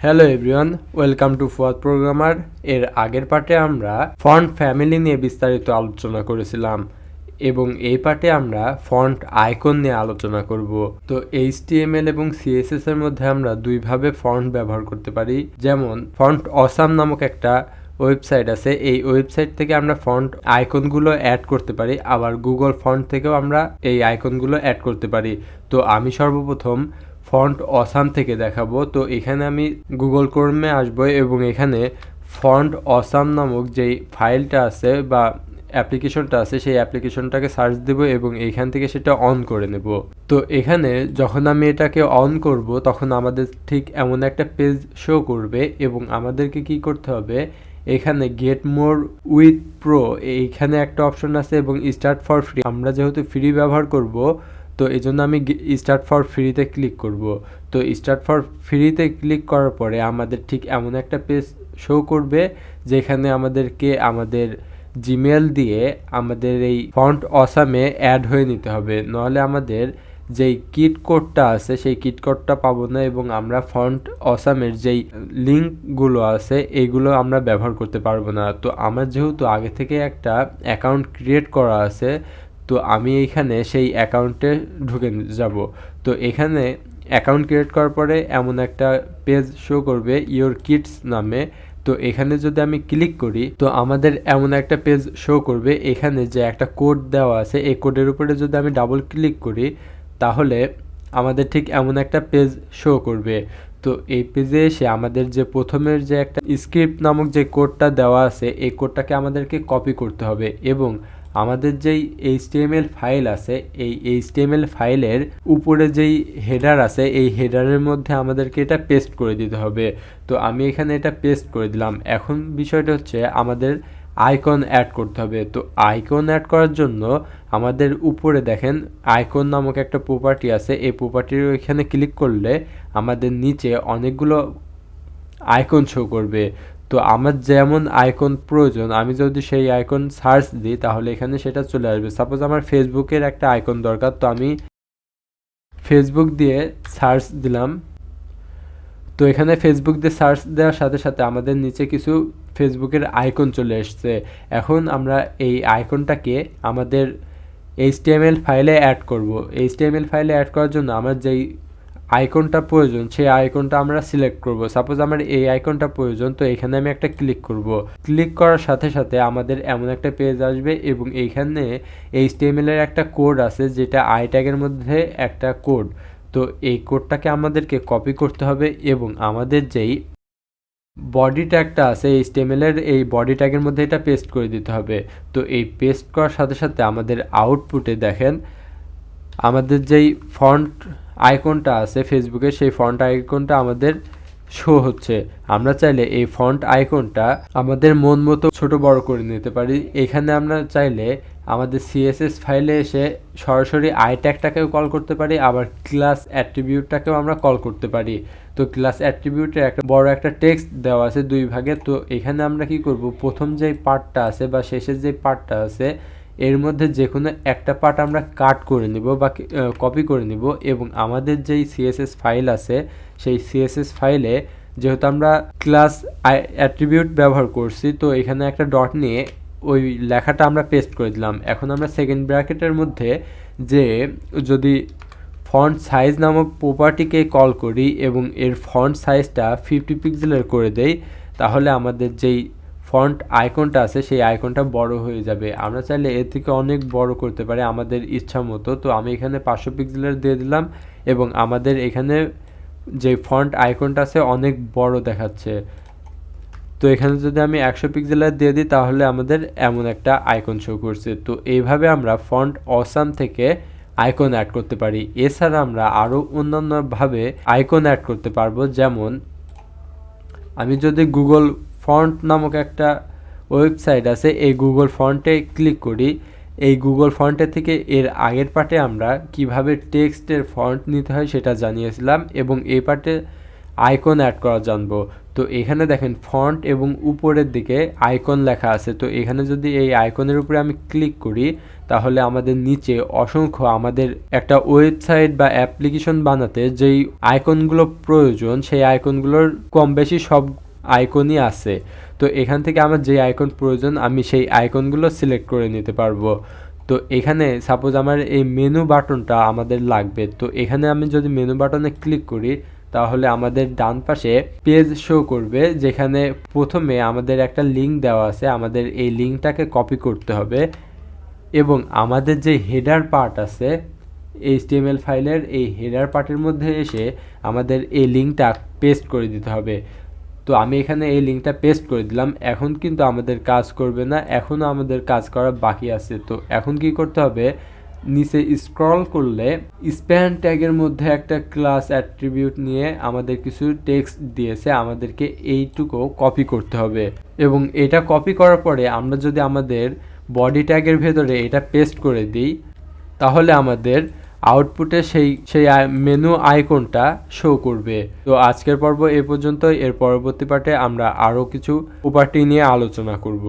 Hello everyone, welcome to Fuad-Programmer। এর আগের পার্টে আমরা ফন্ট ফ্যামিলি নিয়ে বিস্তারিত আলোচনা করেছিলাম এবং এই পার্টে আমরা ফন্ট আইকন নিয়ে আলোচনা করব। তো HTML এবং CSS এর মধ্যে আমরা দুইভাবে ফন্ট ব্যবহার করতে পারি। যেমন ফন্ট অসাম নামক একটা ওয়েবসাইট আছে, এই ওয়েবসাইট থেকে আমরা ফন্ট আইকনগুলো অ্যাড করতে পারি, আবার গুগল ফন্ট থেকেও আমরা এই আইকনগুলো অ্যাড করতে পারি। তো আমি সর্বপ্রথম ফন্ট অসাম থেকে দেখাবো। তো এখানে আমি গুগল ক্রোমে আসবো এবং এখানে ফন্ট অসাম নামক যেই ফাইলটা আছে বা অ্যাপ্লিকেশনটা আছে সেই অ্যাপ্লিকেশনটাকে সার্চ দেব এবং এইখান থেকে সেটা অন করে নেব। তো এখানে যখন আমি এটাকে অন করব তখন আমাদের ঠিক এমন একটা পেজ শো করবে এবং আমাদেরকে কি করতে হবে, এখানে গেট মোর উইথ প্রো এইখানে একটা অপশন আছে এবং স্টার্ট ফর ফ্রি। আমরা যেহেতু ফ্রি ব্যবহার করব তো এই জন্য আমি স্টার্ট ফর ফ্রিতে ক্লিক করব। তো স্টার্ট ফর ফ্রিতে ক্লিক করার পরে আমাদের ঠিক এমন একটা পেজ শো করবে যেখানে আমাদেরকে আমাদের জিমেল দিয়ে আমাদের এই ফন্ট অসামে অ্যাড হয়ে নিতে হবে, নাহলে আমাদের যেই কিট কোডটা আছে সেই কিট কোডটা পাবো না এবং আমরা ফন্ট অসামের যেই লিঙ্কগুলো আছে এইগুলো আমরা ব্যবহার করতে পারবো না। তো আমার যেহেতু আগে থেকে একটা অ্যাকাউন্ট ক্রিয়েট করা আছে, তো আমি এইখানে সেই অ্যাকাউন্টে ঢুকে যাব। তো এখানে অ্যাকাউন্ট ক্রিয়েট করার পরে এমন একটা পেজ শো করবে ইয়োর কিডস নামে। তো এখানে যদি আমি ক্লিক করি তো আমাদের এমন একটা পেজ শো করবে, এখানে যে একটা কোড দেওয়া আছে এই কোডের উপরে যদি আমি ডাবল ক্লিক করি তাহলে আমাদের ঠিক এমন একটা পেজ শো করবে। তো এই পেজে এসে আমাদের যে প্রথমের যে একটা স্ক্রিপ্ট নামক যে কোডটা দেওয়া আছে এই কোডটাকে আমাদেরকে কপি করতে হবে এবং আমাদের যেই HTML ফাইল আছে এই HTML ফাইলের উপরে যেই হেডার আছে এই হেডারের মধ্যে আমাদেরকে এটা পেস্ট করে দিতে হবে। তো আমি এখানে এটা পেস্ট করে দিলাম। এখন বিষয়টা হচ্ছে আমাদের আইকন অ্যাড করতে হবে। তো আইকন অ্যাড করার জন্য আমাদের উপরে দেখেন আইকন নামক একটা প্রপার্টি আছে, এই প্রপার্টির এখানে ক্লিক করলে আমাদের নিচে অনেকগুলো আইকন শো করবে। তো আমার যেমন আইকন প্রয়োজন আমি যদি সেই আইকন সার্চ দিই তাহলে এখানে সেটা চলে আসবে। সাপোজ আমার ফেসবুকের একটা আইকন দরকার, তো আমি ফেসবুক দিয়ে সার্চ দিলাম। তো এখানে ফেসবুক দিয়ে সার্চ দেওয়ার সাথে সাথে আমাদের নিচে কিছু ফেসবুকের আইকন চলে এসছে। এখন আমরা এই আইকনটাকে আমাদের HTML ফাইলে অ্যাড করব। HTML ফাইলে অ্যাড করার জন্য আমার যেই আইকনটা প্রয়োজন সেই আইকনটা আমরা সিলেক্ট করব। সাপোজ আমার এই আইকনটা প্রয়োজন, তো এখানে আমি একটা ক্লিক করব। ক্লিক করার সাথে সাথে আমাদের এমন একটা পেজ আসবে এবং এইখানে HTML এর একটা কোড আছে যেটা আই ট্যাগের মধ্যে একটা কোড। তো এই কোডটাকে আমাদেরকে কপি করতে হবে এবং আমাদের যেই বডি ট্যাগটা আছে HTML এর এই বডি ট্যাগের মধ্যে এটা পেস্ট করে দিতে হবে। তো এই পেস্ট করার সাথে সাথে আমাদের আউটপুটে দেখেন আমাদের যেই ফন্ট আইকনটা আছে ফেসবুকের সেই ফন্ট আইকনটা আমাদের শো হচ্ছে। আমরা চাইলে এই ফন্ট আইকনটা আমাদের মন মতো ছোট বড় করে নিতে পারি। এখানে আমরা চাইলে আমাদের CSS ফাইলে এসে সরাসরি আই ট্যাগটাকেও কল করতে পারি, আবার ক্লাস অ্যাট্রিবিউটটাকেও আমরা কল করতে পারি। তো ক্লাস অ্যাট্রিবিউটে একটা বড় একটা টেক্সট দেওয়া আছে দুই ভাগে। তো এখানে আমরা কি করব, প্রথম যেই পার্টটা আছে বা শেষের যে পার্টটা আছে এর মধ্যে যে কোনো একটা পার্ট আমরা কাট করে নিব বা কপি করে নিব এবং আমাদের যেই CSS ফাইল আছে সেই CSS ফাইলে যেহেতু আমরা ক্লাস অ্যাট্রিবিউট ব্যবহার করছি তো এখানে একটা ডট নিয়ে ওই লেখাটা আমরা পেস্ট করে দিলাম। এখন আমরা সেকেন্ড ব্র্যাকেটের মধ্যে যে যদি ফন্ট সাইজ নামক প্রপার্টিকে কল করি এবং এর ফন্ট সাইজটা 50 পিক্সেলের করে দেই তাহলে আমাদের যেই ফন্ট আইকনটা আছে সেই আইকনটা বড় হয়ে যাবে। আমরা চাইলে এর থেকে অনেক বড় করতে পারি আমাদের ইচ্ছা মতো। তো আমি এখানে 500 পিক্সেলের দিয়ে দিলাম এবং আমাদের এখানে যে ফন্ট আইকনটা আছে অনেক বড় দেখাচ্ছে। তো এখানে যদি আমি 100 পিক্সেলের দিয়ে দিই তাহলে আমাদের এমন একটা আইকন শো করছে। তো এইভাবে আমরা ফন্ট অসাম থেকে আইকন অ্যাড করতে পারি। এছাড়া আমরা আরও অন্যান্যভাবে আইকন অ্যাড করতে পারবো। যেমন আমি যদি গুগল ফন্ট নামক একটা ওয়েবসাইট আছে এই গুগল ফন্টে ক্লিক করি, এই গুগল ফন্টের থেকে এর আগের পার্টে আমরা কিভাবে টেক্সটের ফন্ট নিতে হয় সেটা জানিয়েছিলাম এবং এই পার্টে আইকন অ্যাড করা জানবো। তো এখানে দেখেন ফন্ট এবং উপরের দিকে আইকন লেখা আছে। তো এখানে যদি এই আইকনের উপরে আমি ক্লিক করি তাহলে আমাদের নিচে অসংখ্য আমাদের একটা ওয়েবসাইট বা অ্যাপ্লিকেশন বানাতে যেই আইকনগুলো প্রয়োজন সেই আইকনগুলোর কম বেশি সব আইকনই আছে। তো এখান থেকে আমার যে আইকন প্রয়োজন আমি সেই আইকনগুলো সিলেক্ট করে নিতে পারবো। তো এখানে সাপোজ আমার এই মেনু বাটনটা আমাদের লাগবে। তো এখানে আমি যদি মেনু বাটনে ক্লিক করি তাহলে আমাদের ডান পাশে পেজ শো করবে, যেখানে প্রথমে আমাদের একটা লিঙ্ক দেওয়া আছে। আমাদের এই লিঙ্কটাকে কপি করতে হবে এবং আমাদের যে হেডার পার্ট আছে HTML ফাইলের এই হেডার পার্টের মধ্যে এসে আমাদের এই লিঙ্কটা পেস্ট করে দিতে হবে। তো আমি এখানে এই লিঙ্কটা পেস্ট করে দিলাম। এখন কিন্তু আমাদের কাজ করবে না, এখনও আমাদের কাজ করা বাকি আছে। তো এখন কি করতে হবে, নিচে স্ক্রল করলে স্প্যান ট্যাগের মধ্যে একটা ক্লাস অ্যাট্রিবিউট নিয়ে আমাদের কিছু টেক্সট দিয়েছে, আমাদেরকে এইটুকু কপি করতে হবে। এবং এটা কপি করার পরে আমরা যদি আমাদের বডি ট্যাগের ভেতরে এটা পেস্ট করে দিই তাহলে আমাদের আউটপুটে সেই মেনু আইকনটা শো করবে। তো আজকের পর্ব এ পর্যন্ত। এর পরবর্তী পার্টে আমরা আরও কিছু প্রপার্টি নিয়ে আলোচনা করব।